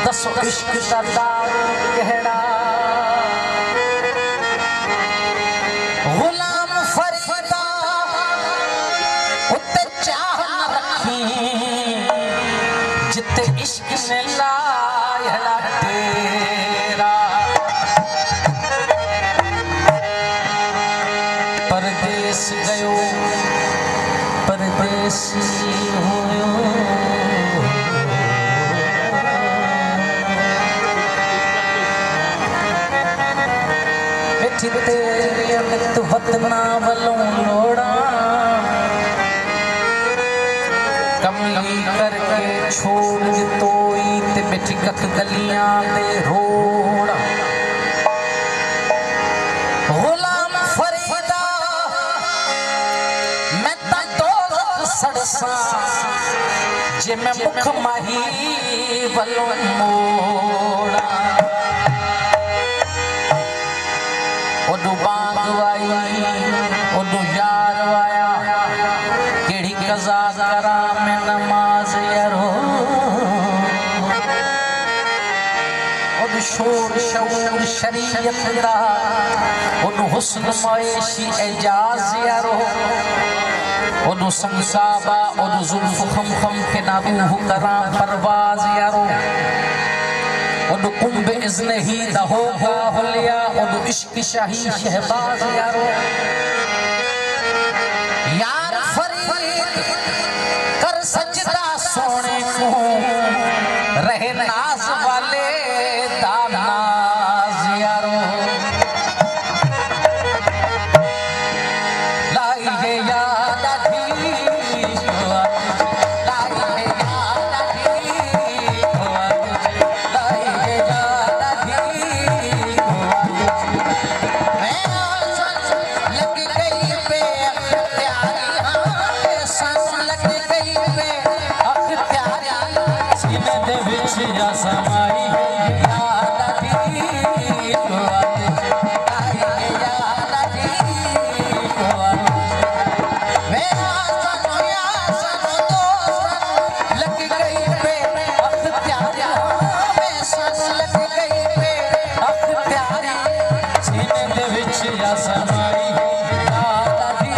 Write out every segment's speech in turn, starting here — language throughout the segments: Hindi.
दसो इश्क दा दारू कहड़ा गुलाम फरीदा उत्ते चाह न रखी जिते इश्क ने लाया तेरा परदेस गयो परदेसी होयो तेरी अमित वतना वलों लोड़ा कमली करके छोड़ तोई ते बैठी कख गलियां दे रोड़ा गुलाम फरीदा मैं ता तो सड़सा जे मैं मुख माही वलों मोड़ा ओडू बांग आई ओडू यार आया केड़ी कज़ा करा मैं नमाज यारो ओडू शोर शऊर शरीयत दा ओडू हुस्न मवेशी एजाज यारो ओडू संसाबा ओडू जुल्फ खम खम के नाबू करा परवाज यारो ओडू कुंभ इज़्न ही दहोगा हुलिया ओडू इश्क शाही शहबाज यारो यार फरीद कर सजदा सोने को रहे नाज वाले दानाज यारो लाई है याद आधी समाई याद आधी याद आधी मेरा सनो या सनो दोस्त लग गई पे अख्तियारी में सन लग गई पे अख्तियारी सीने दे विच या समाई याद आधी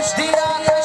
सिद्धियां